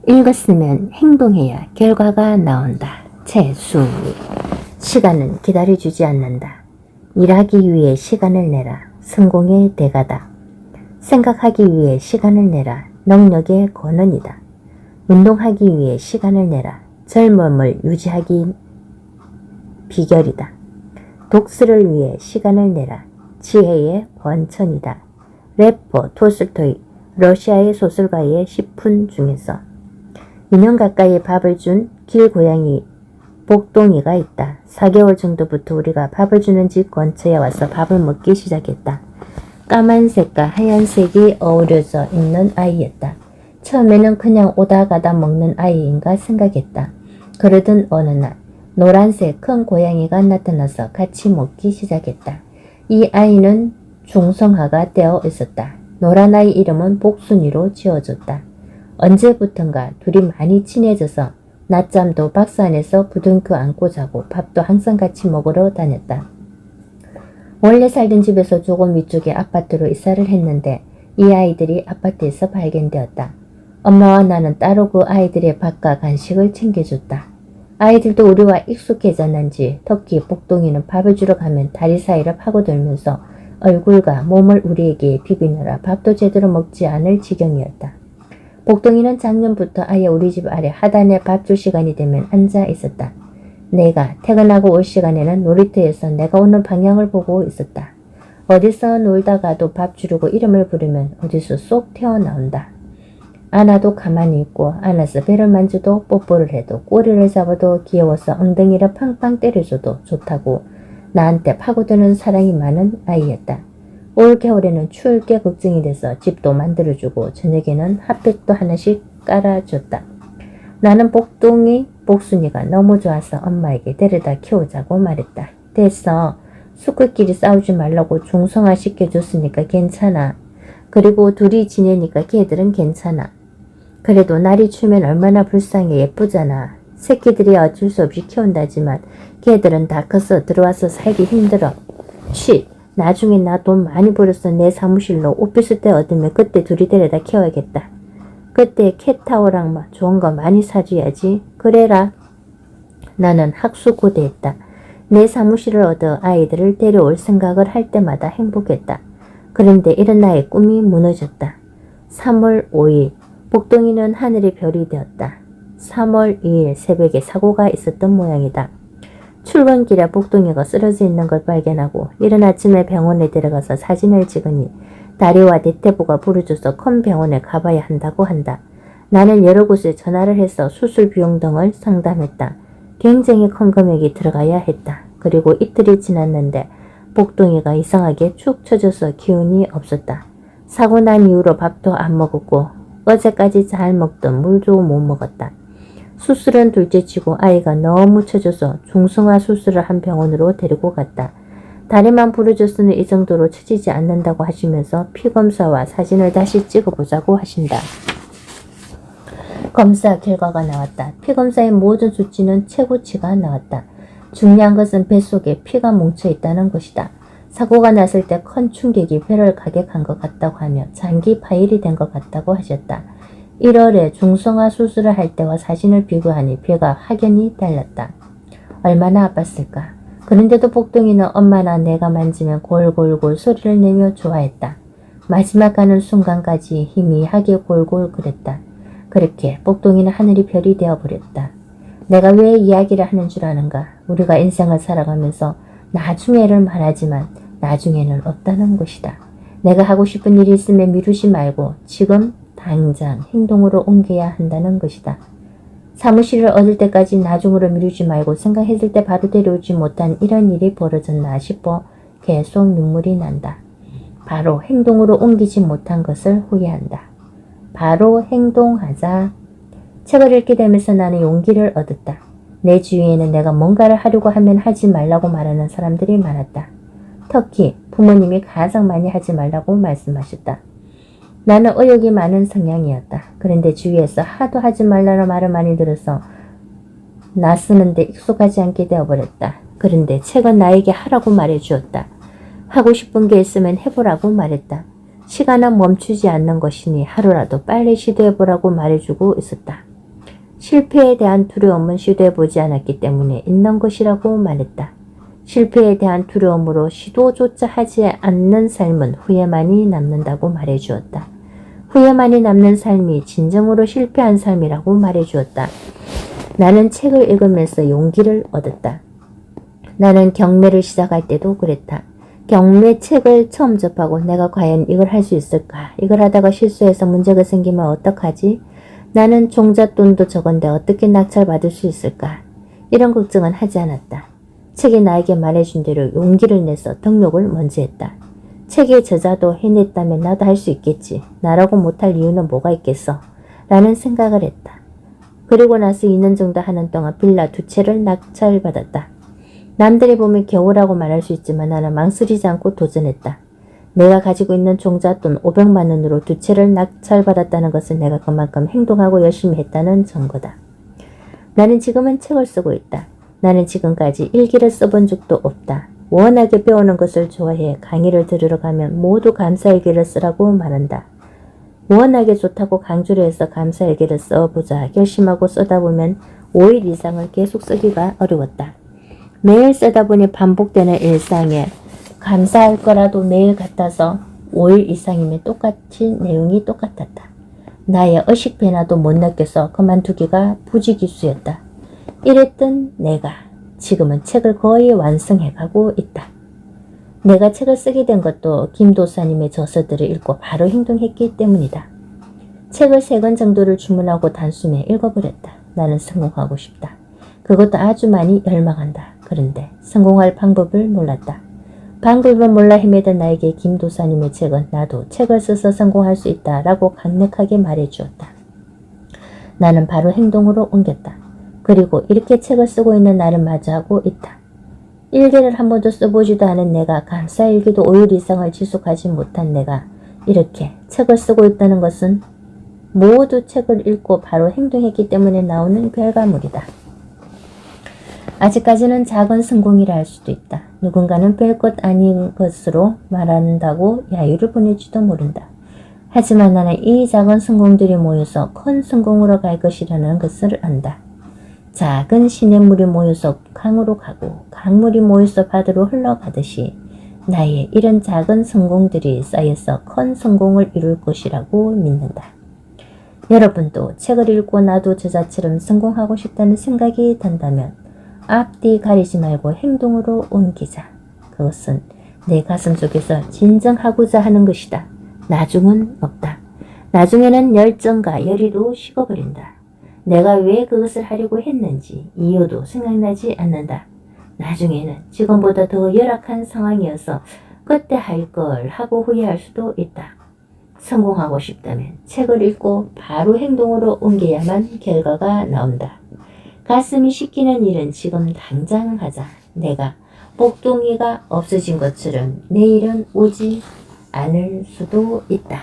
읽었으면 행동해야 결과가 나온다. 채수. 시간은 기다려주지 않는다. 일하기 위해 시간을 내라. 성공의 대가다. 생각하기 위해 시간을 내라. 능력의 권원이다. 운동하기 위해 시간을 내라. 젊음을 유지하기 비결이다. 독서를 위해 시간을 내라. 지혜의 원천이다. 래퍼 톨스토이, 러시아의 소설가의 10분 중에서 2년 가까이 밥을 준 길고양이 복동이가 있다. 4개월 정도부터 우리가 밥을 주는 집 근처에 와서 밥을 먹기 시작했다. 까만색과 하얀색이 어우러져 있는 아이였다. 처음에는 그냥 오다 가다 먹는 아이인가 생각했다. 그러던 어느 날 노란색 큰 고양이가 나타나서 같이 먹기 시작했다. 이 아이는 중성화가 되어 있었다. 노란 아이 이름은 복순이로 지어줬다. 언제부턴가 둘이 많이 친해져서 낮잠도 박스 안에서 부둥켜 안고 자고 밥도 항상 같이 먹으러 다녔다. 원래 살던 집에서 조금 위쪽에 아파트로 이사를 했는데 이 아이들이 아파트에서 발견되었다. 엄마와 나는 따로 그 아이들의 밥과 간식을 챙겨줬다. 아이들도 우리와 익숙해졌는지 특히 복동이는 밥을 주러 가면 다리 사이를 파고들면서 얼굴과 몸을 우리에게 비비느라 밥도 제대로 먹지 않을 지경이었다. 복동이는 작년부터 아예 우리 집 아래 하단에 밥 줄 시간이 되면 앉아 있었다. 내가 퇴근하고 올 시간에는 놀이터에서 내가 오는 방향을 보고 있었다. 어디서 놀다가도 밥 주려고 이름을 부르면 어디서 쏙 튀어나온다. 안아도 가만히 있고 안아서 배를 만져도 뽀뽀를 해도 꼬리를 잡아도 귀여워서 엉덩이를 팡팡 때려줘도 좋다고 나한테 파고드는 사랑이 많은 아이였다. 올 겨울에는 추울 게 걱정이 돼서 집도 만들어주고 저녁에는 핫팩도 하나씩 깔아줬다. 나는 복순이가 너무 좋아서 엄마에게 데려다 키우자고 말했다. 됐어. 수컷끼리 싸우지 말라고 중성화 시켜줬으니까 괜찮아. 그리고 둘이 지내니까 걔들은 괜찮아. 그래도 날이 추면 얼마나 불쌍해. 예쁘잖아. 새끼들이 어쩔 수 없이 키운다지만 걔들은 다 커서 들어와서 살기 힘들어. 나중에 나 돈 많이 벌어서 내 사무실로 오피스텔 얻으면 그때 둘이 데려다 키워야겠다. 그때 캣타워랑 좋은 거 많이 사줘야지. 그래라. 나는 학수고대했다. 내 사무실을 얻어 아이들을 데려올 생각을 할 때마다 행복했다. 그런데 이런 나의 꿈이 무너졌다. 3월 5일 복동이는 하늘의 별이 되었다. 3월 2일 새벽에 사고가 있었던 모양이다. 출근길에 복동이가 쓰러져 있는 걸 발견하고 이른 아침에 병원에 데려가서 사진을 찍으니 다리와 대퇴부가 부러져서 큰 병원에 가봐야 한다고 한다. 나는 여러 곳에 전화를 해서 수술 비용 등을 상담했다. 굉장히 큰 금액이 들어가야 했다. 그리고 이틀이 지났는데 복동이가 이상하게 축 처져서 기운이 없었다. 사고 난 이후로 밥도 안 먹었고 어제까지 잘 먹던 물도 못 먹었다. 수술은 둘째치고 아이가 너무 처져서 중성화 수술을 한 병원으로 데리고 갔다. 다리만 부러졌으니 이 정도로 처지지 않는다고 하시면서 피검사와 사진을 다시 찍어보자고 하신다. 검사 결과가 나왔다. 피검사의 모든 수치는 최고치가 나왔다. 중요한 것은 뱃속에 피가 뭉쳐있다는 것이다. 사고가 났을 때 큰 충격이 폐를 가격한 것 같다고 하며 장기 파열이 된 것 같다고 하셨다. 1월에 중성화 수술을 할 때와 사진을 비교하니 폐가 확연히 달랐다. 얼마나 아팠을까. 그런데도 복동이는 엄마나 내가 만지면 골골골 소리를 내며 좋아했다. 마지막 가는 순간까지 희미하게 골골 그랬다. 그렇게 복동이는 하늘이 별이 되어버렸다. 내가 왜 이야기를 하는 줄 아는가. 우리가 인생을 살아가면서 나중에를 말하지만 나중에는 없다는 것이다. 내가 하고 싶은 일이 있으면 미루지 말고 지금 당장 행동으로 옮겨야 한다는 것이다. 사무실을 얻을 때까지 나중으로 미루지 말고 생각했을 때 바로 데려오지 못한 이런 일이 벌어졌나 싶어 계속 눈물이 난다. 바로 행동으로 옮기지 못한 것을 후회한다. 바로 행동하자. 책을 읽게 되면서 나는 용기를 얻었다. 내 주위에는 내가 뭔가를 하려고 하면 하지 말라고 말하는 사람들이 많았다. 특히 부모님이 가장 많이 하지 말라고 말씀하셨다. 나는 의욕이 많은 성향이었다. 그런데 주위에서 하도 하지 말라는 말을 많이 들어서 나 쓰는데 익숙하지 않게 되어버렸다. 그런데 책은 나에게 하라고 말해주었다. 하고 싶은 게 있으면 해보라고 말했다. 시간은 멈추지 않는 것이니 하루라도 빨리 시도해보라고 말해주고 있었다. 실패에 대한 두려움은 시도해보지 않았기 때문에 있는 것이라고 말했다. 실패에 대한 두려움으로 시도조차 하지 않는 삶은 후회만이 남는다고 말해주었다. 후회만이 남는 삶이 진정으로 실패한 삶이라고 말해주었다. 나는 책을 읽으면서 용기를 얻었다. 나는 경매를 시작할 때도 그랬다. 경매 책을 처음 접하고 내가 과연 이걸 할 수 있을까? 이걸 하다가 실수해서 문제가 생기면 어떡하지? 나는 종잣돈도 적은데 어떻게 낙찰받을 수 있을까? 이런 걱정은 하지 않았다. 책이 나에게 말해준 대로 용기를 내서 등록을 먼저 했다. 책의 저자도 해냈다면 나도 할 수 있겠지. 나라고 못할 이유는 뭐가 있겠어? 라는 생각을 했다. 그리고 나서 2년 정도 하는 동안 빌라 2채를 낙찰받았다. 남들이 보면 겨우라고 말할 수 있지만 나는 망설이지 않고 도전했다. 내가 가지고 있는 종잣돈 500만 원으로 2채를 낙찰받았다는 것은 내가 그만큼 행동하고 열심히 했다는 증거다. 나는 지금은 책을 쓰고 있다. 나는 지금까지 일기를 써본 적도 없다. 워낙에 배우는 것을 좋아해 강의를 들으러 가면 모두 감사일기를 쓰라고 말한다. 워낙에 좋다고 강조를 해서 감사일기를 써보자 결심하고 쓰다 보면 5일 이상을 계속 쓰기가 어려웠다. 매일 쓰다 보니 반복되는 일상에 감사할 거라도 매일 같아서 5일 이상이면 똑같이 내용이 똑같았다. 나의 의식 변화도 못 느껴서 그만두기가 부지기수였다. 이랬던 내가 지금은 책을 거의 완성해가고 있다. 내가 책을 쓰게 된 것도 김도사님의 저서들을 읽고 바로 행동했기 때문이다. 책을 3권 정도를 주문하고 단숨에 읽어버렸다. 나는 성공하고 싶다. 그것도 아주 많이 열망한다. 그런데 성공할 방법을 몰랐다. 방법을 몰라 헤매던 나에게 김도사님의 책은 나도 책을 써서 성공할 수 있다라고 강력하게 말해주었다. 나는 바로 행동으로 옮겼다. 그리고 이렇게 책을 쓰고 있는 나를 맞이하고 있다. 일기를 한 번도 써보지도 않은 내가 감사일기도 5일 이상을 지속하지 못한 내가 이렇게 책을 쓰고 있다는 것은 모두 책을 읽고 바로 행동했기 때문에 나오는 결과물이다. 아직까지는 작은 성공이라 할 수도 있다. 누군가는 별것 아닌 것으로 말한다고 야유를 보낼지도 모른다. 하지만 나는 이 작은 성공들이 모여서 큰 성공으로 갈 것이라는 것을 안다. 작은 시냇물이 모여서 강으로 가고 강물이 모여서 바다로 흘러가듯이 나의 이런 작은 성공들이 쌓여서 큰 성공을 이룰 것이라고 믿는다. 여러분도 책을 읽고 나도 저자처럼 성공하고 싶다는 생각이 든다면 앞뒤 가리지 말고 행동으로 옮기자. 그것은 내 가슴 속에서 진정하고자 하는 것이다. 나중은 없다. 나중에는 열정과 열의도 식어버린다. 내가 왜 그것을 하려고 했는지 이유도 생각나지 않는다. 나중에는 지금보다 더 열악한 상황이어서 그때 할 걸 하고 후회할 수도 있다. 성공하고 싶다면 책을 읽고 바로 행동으로 옮겨야만 결과가 나온다. 가슴이 씻기는 일은 지금 당장 하자. 내가 복동이가 없어진 것처럼 내일은 오지 않을 수도 있다.